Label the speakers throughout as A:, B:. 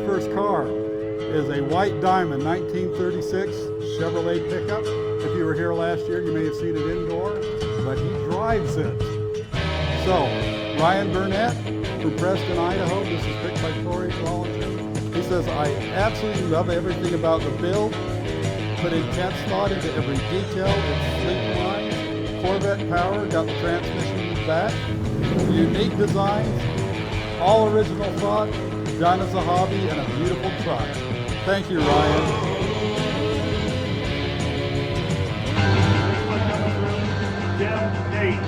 A: first car is a White Diamond 1936 Chevrolet pickup. If you were here last year, you may have seen it indoor, but he drives it. So, Ryan Burnett from Preston, Idaho. This is picked by Corey Rollinger. He says, I absolutely love everything about the build. Put intense thought into every detail. It's sleek lines, Corvette power, got the transmission in the back. Unique designs, all original thought, done as a hobby, and a beautiful truck. Thank you, Ryan.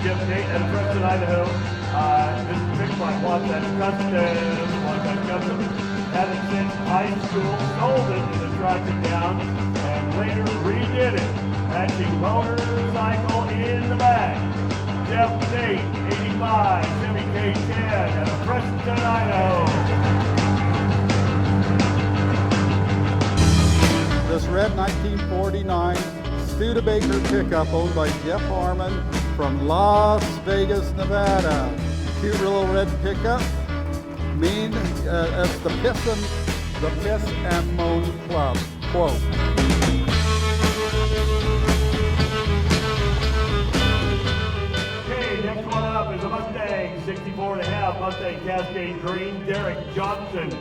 B: Jim Nate out of Preston, Idaho. This is picked by Washington Custom. Had it since high school, sold it to the truck down, and later redid it. Matching motorcycle in the back. Jeff Nate, 85, Chevy K10 out of Preston, Idaho.
A: This red 1949 Studebaker pickup owned by Jeff Harmon from Las Vegas, Nevada. Cute little red pickup. Mean as the Piss and Moan Club. Quote.
B: Okay, next one up is a Mustang 64.5 Mustang Cascade Green. Derek Johnson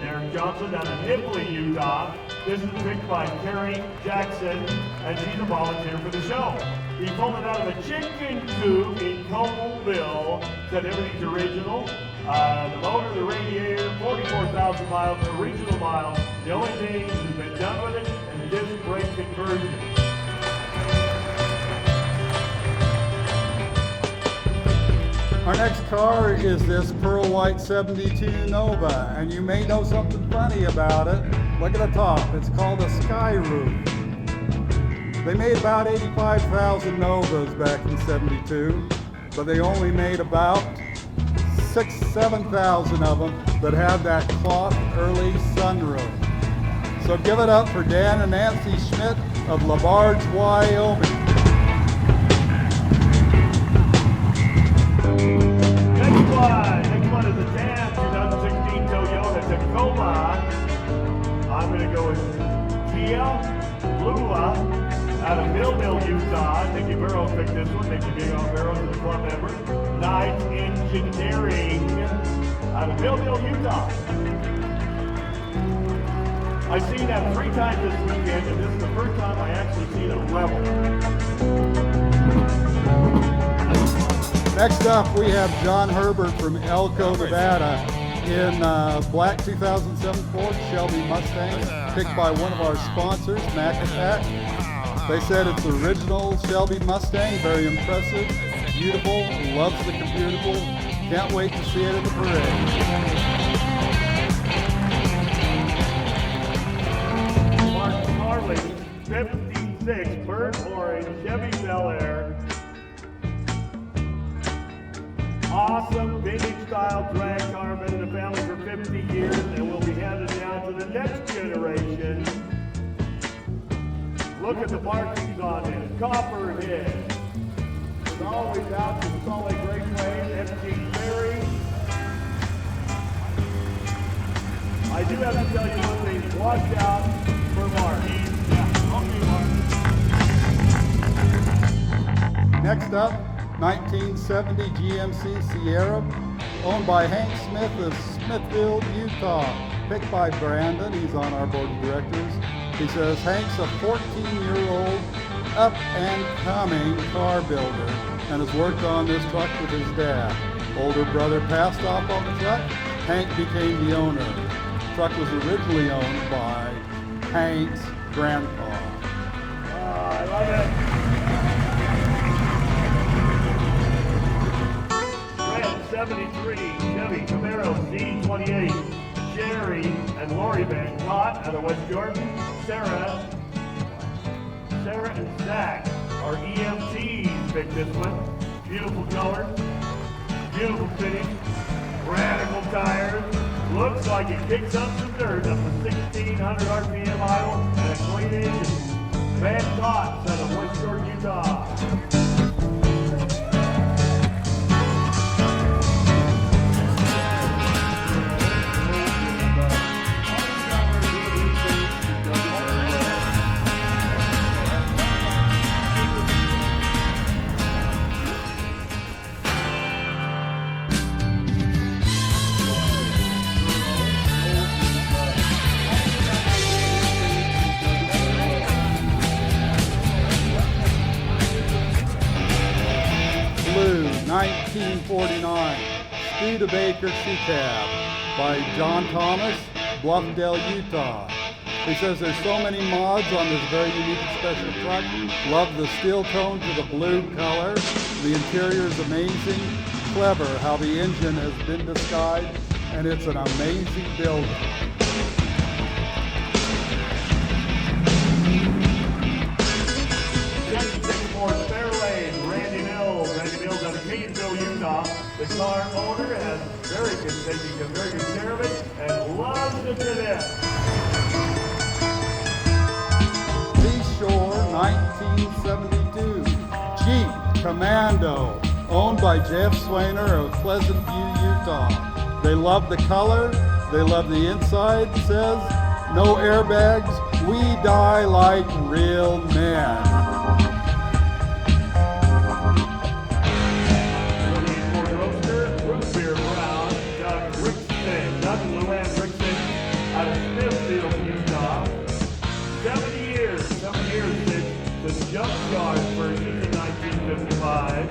B: out of Nibley, Utah. This is picked by Carrie Jackson, and she's a volunteer for the show. He pulled it out of a chicken coop in Colville. Said everything's original. The motor, the radiator, 44,000 miles, original miles. The only thing that's been done with it is disc brake conversion.
A: Our next car is this Pearl White 72 Nova, and you may know something funny about it. Look at the top, it's called a sky roof. They made about 85,000 Novas back in 72, but they only made about 7,000 of them that had that cloth early sunroof. So give it up for Dan and Nancy Schmidt of Labarge, Wyoming.
B: Next one is a Dan 2016 Toyota Tacoma. I'm going to go with Kia Lula out of Millville, Utah. Nikki Burrows picked this one. Nikki Burrows is a club member. Knight Engineering out of Millville, Utah. I've seen that 3 times this weekend, and this is the first time I actually seen a level.
A: Next up, we have John Herbert from Elko, Nevada, in black 2007 Ford Shelby Mustang, picked by one of our sponsors, Mac Attack. They said it's the original Shelby Mustang, very impressive, beautiful, loves the convertible, can't wait to see it at the parade.
B: Mark Harley, 56, burnt orange, Chevy Bel Air. Awesome vintage style drag car, been in the family for 50 years and will be handed down to the next generation. Look at the markings on it, copper head. It's always out to Salt Lake Raceway, FG Ferry. I do have to tell you one thing, watch out for Mark. Yeah, okay, Mark.
A: Next up, 1970 GMC Sierra, owned by Hank Smith of Smithfield, Utah, picked by Brandon. He's on our board of directors. He says Hank's a 14-year-old up-and-coming car builder and has worked on this truck with his dad. Older brother passed off on the truck. Hank became the owner. The truck was originally owned by Hank's grandpa.
B: I love it. 73 Chevy Camaro Z28, Sherry and Lori Van Cott out of West Jordan. Sarah and Zach are EMTs. Pick this one. Beautiful color, beautiful finish, radical tires. Looks like it kicks up some dirt up to 1,600 RPM idle and a clean engine. Van Cott out of West Jordan, Utah.
A: 1949, Studebaker Shoe Cab by John Thomas, Bluffdale, Utah. He says there's so many mods on this very unique and special truck. Love the steel tone to the blue color. The interior is amazing. Clever how the engine has been disguised, and it's an amazing build.
B: Out of Kaysville, Utah. The car owner has taken very good care of it and loves it to death.
A: Seashore 1972 Jeep Commando, owned by Jeff Swainer of Pleasant View, Utah. They love the color, they love the inside. It says, no airbags, we die like real men.
B: Junkyard version in 1955.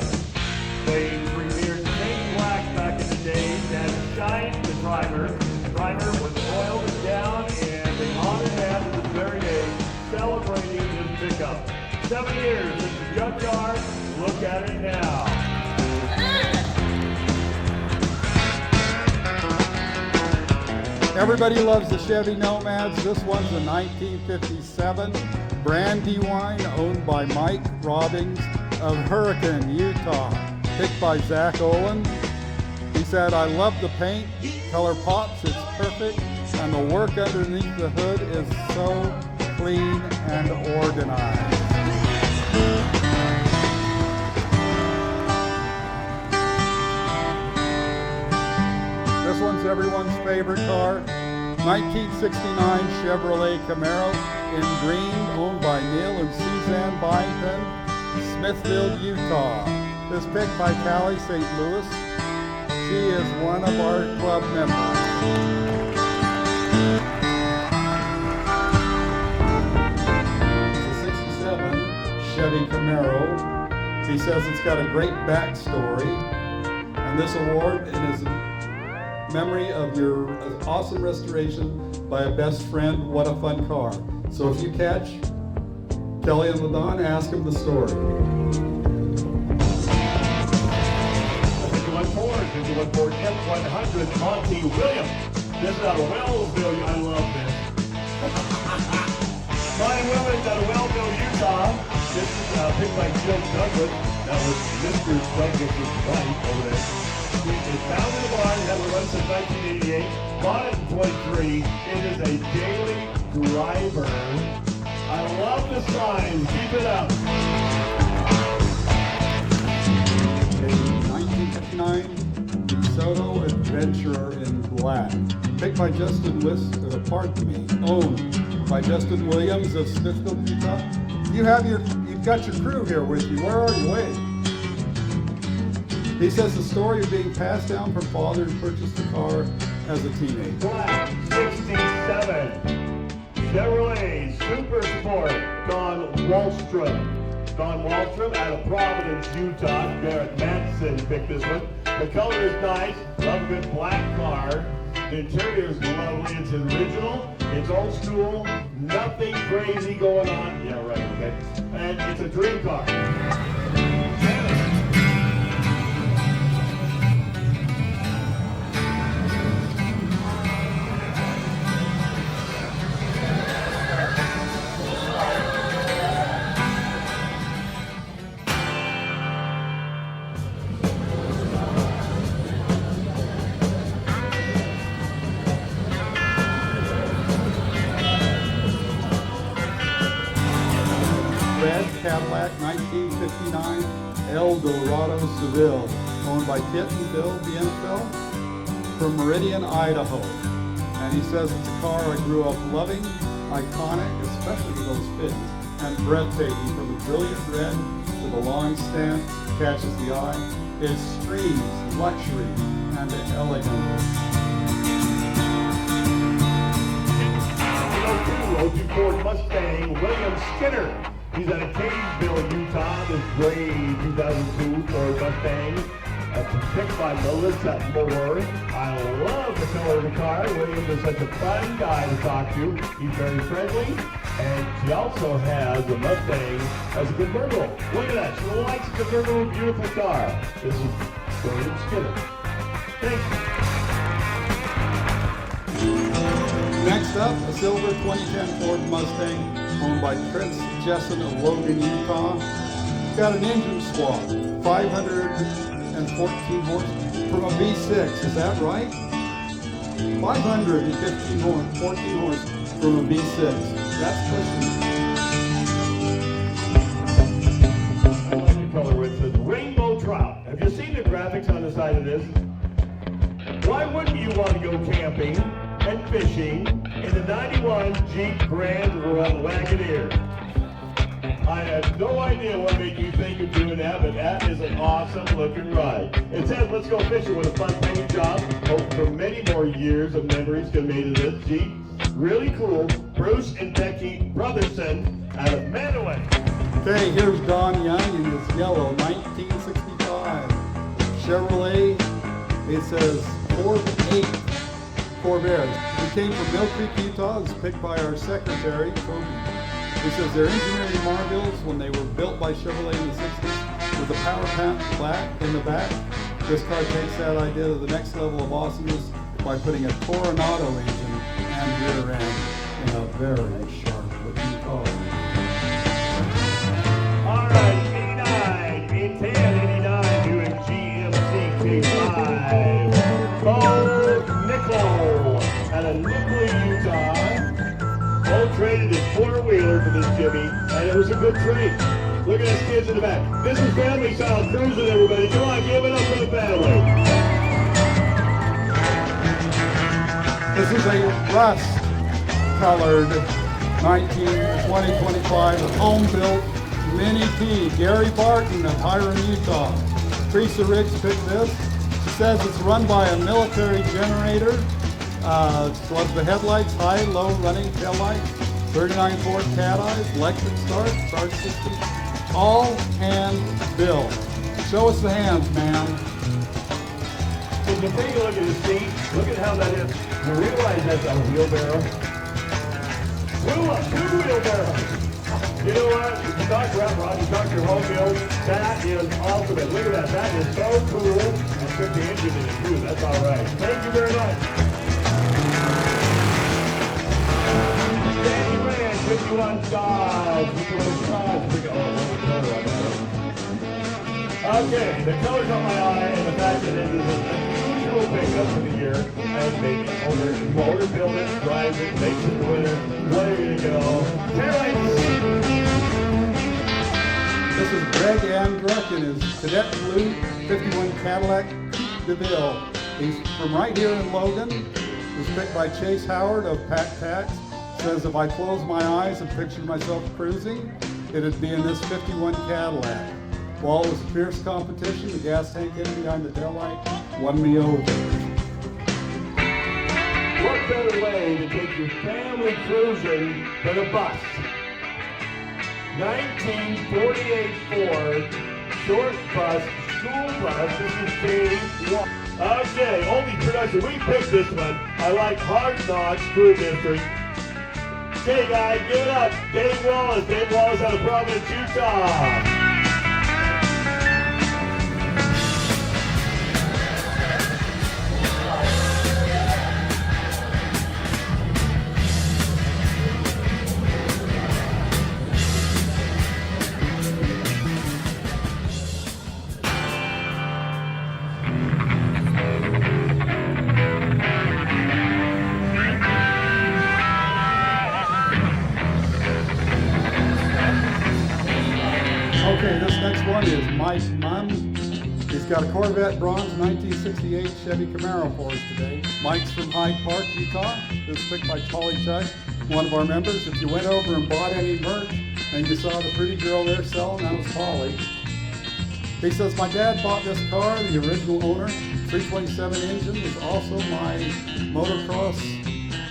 B: They premiered Paint Black back in the day that shined the primer. The primer was oiled down, and they honored that to this very day, celebrating this pickup. 7 years since the junkyard. Look at it now.
A: Everybody loves the Chevy Nomads. This one's a 1957 Brandywine, owned by Mike Robbins of Hurricane, Utah. Picked by Zach Olin. He said, I love the paint, color pops, it's perfect, and the work underneath the hood is so clean and organized. This one's everyone's favorite car. 1969 Chevrolet Camaro in green, owned by Neil and Suzanne Byington, Smithfield, Utah. This picked by Callie St. Louis. She is one of our club members. It's a 67 Chevy Camaro. He says it's got a great backstory, and this award is memory of your awesome restoration by a best friend. What a fun car. So if you catch Kelly and LaDon, ask them the story.
B: 51 Ford F100 Monty Williams. This is out of Wellsville. I love this. Monty Williams out of Wellsville, Utah. This is picked by Joe Douglas. That was Mr. Douglas's wife over there. It's found in the barn, had been run since 1988, bought it in 23. It is a daily driver. I love the signs, keep it up.
A: A 1959 DeSoto Adventurer in black, picked by Justin owned by Justin Williams of Smithfield, Utah. You've got your crew here with you. Where are you? Wait. He says the story of being passed down from father who purchased the car as a teenager.
B: Black 67 Chevrolet Super Sport Don Wallstrom. Don Wallstrom out of Providence, Utah. Barrett Matson picked this one. The color is nice. Love a good black car. The interior is lovely. It's original. It's old school. Nothing crazy going on. Yeah, right. Okay. And it's a dream car.
A: Red Cadillac 1959 Eldorado Seville, owned by Kit and Bill Bienfeld from Meridian, Idaho. And he says it's a car I grew up loving, iconic, especially those fins, and breathtaking from the brilliant red to the long stance, catches the eye. It screams luxury and elegance.
B: 02 Ford Mustang William Skinner. He's out of Kaysville, Utah. This gray 2002 Ford Mustang. picked by Melissa Moore. I love the color of the car. Williams is such a fun guy to talk to. He's very friendly, and she also has a Mustang as a convertible. Look at that. She likes a convertible, beautiful car. This is William Skinner. Thanks.
A: Next up, a silver 2010 Ford Mustang owned by Chris Jessen of Logan, Utah. It's got an engine swap, 514 horse from a V6, is that right? 515 horse, 14 horse from a V6. That's pushing.
B: I like the color where it says Rainbow Trout. Have you seen the graphics on the side of this? Why wouldn't you want to go camping and fishing in the 91 Jeep Grand Wagoneer? I had no idea what made you think of doing that, but that is an awesome looking ride. It says, let's go fishing with a fun paint job. Hope for many more years of memories can be made of this Jeep. Really cool. Bruce and Becky Brotherson out of Manawan.
A: Okay, here's Don Young in his yellow 1965 Chevrolet. It says Ford 8 Corvair. It came from Mill Creek, Utah. It was picked by our secretary, Toby. It says they're engineering Marvils when they were built by Chevrolet in the 60s with a power plant black in the back. This car takes that idea to the next level of awesomeness by putting a Toronado engine and rear end in a very sharp looking car.
B: All right, 89, in 10, 89, doing GMC K5. Bo Nickel out of Nipley, Utah. Bo traded his four-wheeler for this Jimmy, and it was a good trade. Look at those kids in the back. This is family style cruising, everybody. Come on, give it up for the family.
A: This is a rust-colored 2025 home-built Mini P. Gary Barton of Hiram, Utah. Teresa Riggs picked this. She says it's run by a military generator. Plugs the headlights, high, low, running tail lights, 39 Ford cat eyes, electric start system, all hand built. Show us the hands, man.
B: If you take a look at the seat, look at how that is. You realize that's a wheelbarrow? Two wheelbarrows. You know what? If you talk to Rod, you talk to your home build, that is ultimate. Look at that. That is so cool. And put the engine in it too. That's all right. Thank you very much. Danny Rand, 51 Dodge. 51 Dodge. Okay, the color's on my eye, and the fact that it is an unusual pickup for the year, and maybe owner build it, drives it, makes it the winner. Way to go.
A: This is Greg Andruck in his Cadet Blue 51 Cadillac DeVille. He's from right here in Logan. It was picked by Chase Howard of Pack Packs. Says if I close my eyes and pictured myself cruising, it'd be in this 51 Cadillac. While it was a fierce competition, the gas tank in behind the taillight won me over.
B: What better way to take your family cruising than a bus? 1948 Ford short bus, school bus. This is K1. Okay, only production. We picked this one. I like Hard Knocks Crew District. Okay, guys, give it up. Dave Wallace. Dave Wallace out of Providence, Utah.
A: Okay, this next one is Mike Munn. He's got a Corvette bronze 1968 Chevy Camaro for us today. Mike's from Hyde Park, Utah. It was picked by Polly Chuck, one of our members. If you went over and bought any merch and you saw the pretty girl there selling, that was Polly. He says, my dad bought this car, the original owner, 327 engine, was also my motocross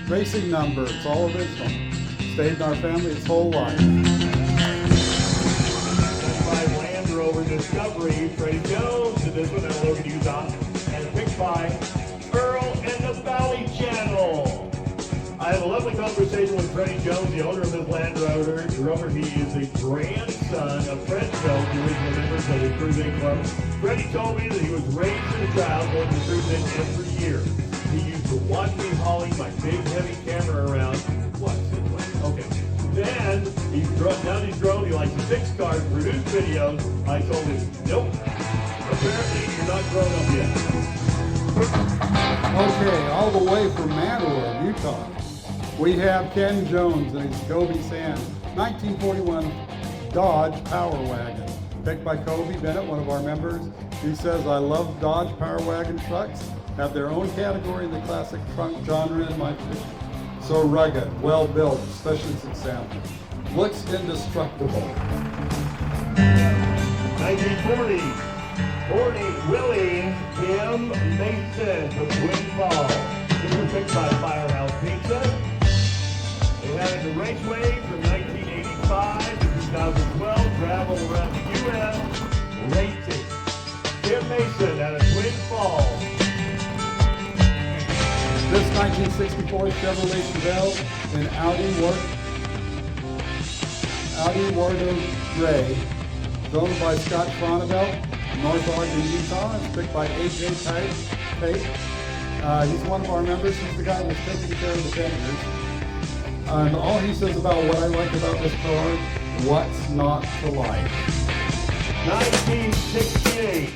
A: racing number. It's all original. Stayed in our family its whole life.
B: Land Rover Discovery, Freddie Jones, and this one out of Logan, Utah, and picked by Earl and the Valley Channel. I had a lovely conversation with Freddie Jones, the owner of this Land Rover. He is the grandson of Fred Jones, the original members of the Cruising Club. Freddie told me that he was raised in a child going to Cruising every year. He used to watch me hauling my big heavy camera around. What? Okay. Then now he's grown, he likes to fix cars, produce videos. I told him, nope. Apparently you're not grown up yet.
A: Okay, all the way from Manor, Utah, we have Ken Jones and his Kobe Sands 1941 Dodge Power Wagon, picked by Kobe Bennett, one of our members. He says, I love Dodge Power Wagon trucks, have their own category in the classic trunk genre in my opinion. So rugged, well built, especially since Sam. Looks indestructible.
B: 1940, Willie Kim Mason from Twin Falls. This was picked by Firehouse Pizza. They had it at the Raceway from 1985 to 2012, traveled around the U.S. racing. Kim Mason out of Twin Falls.
A: This 1964 Chevrolet Chevelle in Audi Wardo Gray, owned by Scott Fronabelt, North Ogden, Utah. It's picked by AJ Tate. He's one of our members. He's the guy that's taking care of the vendors. And all he says about what I like about this car, what's not to like.
B: 1968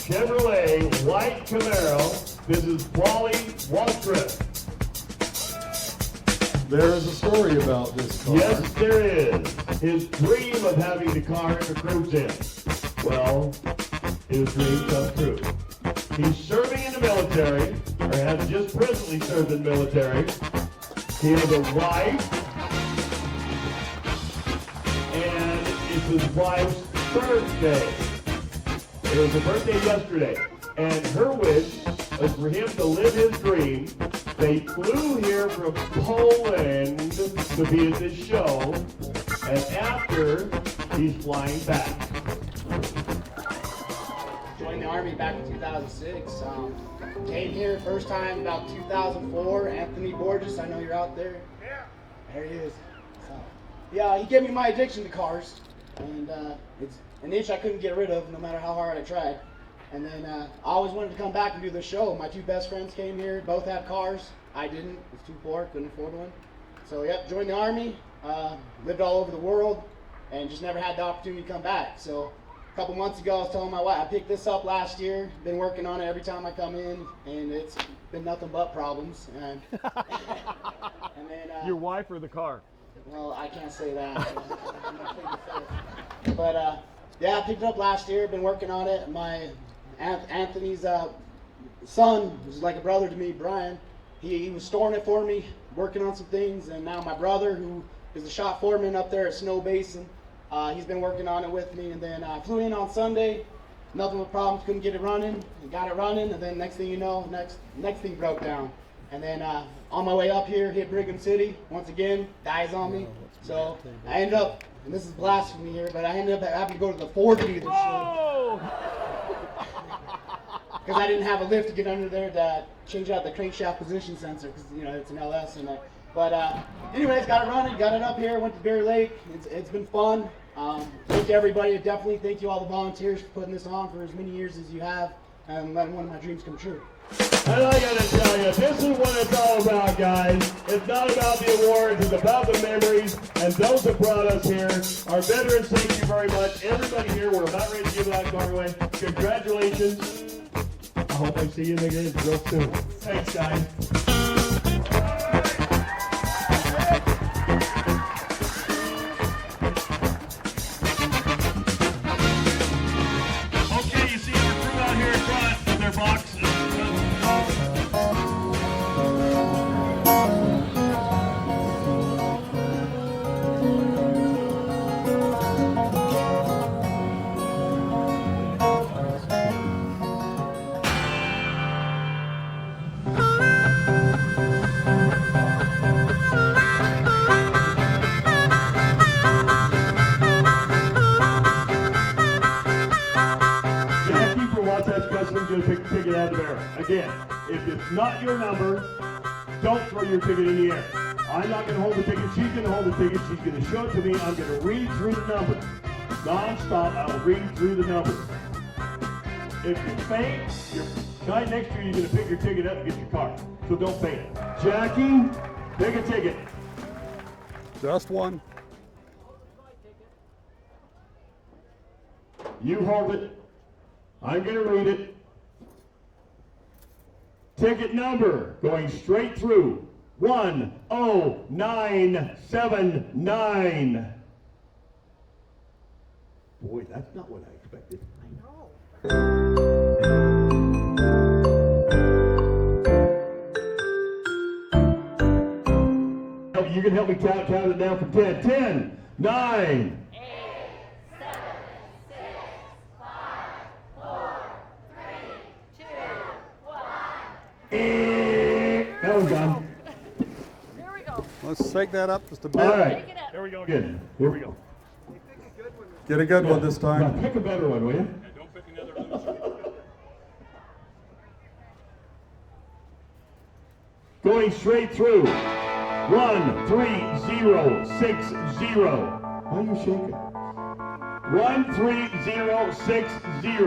B: Chevrolet White Camaro. This is Wally Waltrip.
A: There is a story about this car.
B: Yes, there is. His dream of having the car to cruise in. Well, his dream come true. He's serving in the military, or has just presently served in the military. He has a wife, and it's his wife's birthday. It was her birthday yesterday, and her wish was for him to live his dream. They flew here from Poland to be at this show, and after, he's flying back.
C: Joined the Army back in 2006. Came here first time about 2004. Anthony Borges, I know you're out there. Yeah. There he is. So, yeah, he gave me my addiction to cars, and it's an itch I couldn't get rid of no matter how hard I tried. And then I always wanted to come back and do the show. My two best friends came here, both had cars. I didn't, was too poor, couldn't afford one. So yep, joined the Army, lived all over the world, and just never had the opportunity to come back. So a couple months ago, I was telling my wife, I picked this up last year, been working on it every time I come in, and it's been nothing but problems. And then,
B: Your wife or the car?
C: well, I can't say that. But yeah, I picked it up last year, been working on it. My Anthony's son, who's like a brother to me, Brian, he was storing it for me, working on some things, and now my brother, who is the shop foreman up there at Snow Basin, he's been working on it with me. And then I flew in on Sunday, nothing but problems, couldn't get it running, got it running, and then next thing you know, next thing broke down. And then on my way up here, hit Brigham City, once again, dies on me. So I ended up, and this is blasphemy here, but I ended up having to go to the Ford dealership. Because I didn't have a lift to get under there to change out the crankshaft position sensor, because it's an LS. But anyways, got it running, got it up here, went to Bear Lake. It's been fun. Thank you everybody. Definitely thank you all the volunteers for putting this on for as many years as you have, and letting one of my dreams come true.
B: And I gotta tell you, this is what it's all about, guys. It's not about the awards, it's about the memories, and those that brought us here. Our veterans, thank you very much. Everybody here, we're about ready to give that car away. Congratulations. I hope I see you again real soon. Thanks, guys. Okay, you see our crew out here in front with their boxes. who's going to pick the ticket out of the barrel. Again, if it's not your number, don't throw your ticket in the air. I'm not going to hold the ticket. She's going to hold the ticket. She's going to show it to me. I'm going to read through the numbers. Non-stop, I will read through the numbers. If you faint, your guy next to you is going to pick your ticket up and get your card. So don't faint. Jackie, pick a ticket.
A: Just one.
B: You hold it. I'm going to read it. Ticket number going straight through 10979. Boy, that's not what I expected. I know. You can help me count it down from 10. 10, 9. That was done.
D: Here we go.
A: Let's take that up just a bit.
B: All right.
D: Take it up.
B: Here we go again. Here we go.
A: Get a good one this
B: Now
A: time.
B: pick a better one, will you?
E: Don't pick another loser.
B: Going straight through. 13060. Why are you shaking? 13060.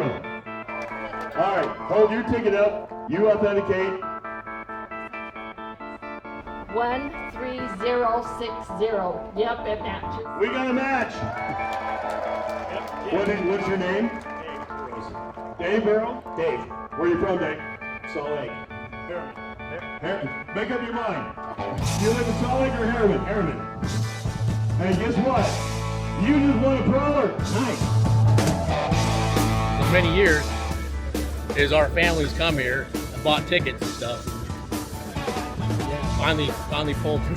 B: All right, hold your ticket up. You authenticate.
D: 13060. Yep, it matches.
B: We got a match. What's your name? Dave Barrow? Dave. Where are you from, Dave? Salt Lake. Harriman. Make up your mind. You live in Salt Lake or Harriman? Harriman. And guess what? You just won a brawler. Nice.
E: As many years as our families come here and bought tickets and stuff. Finally pulled through.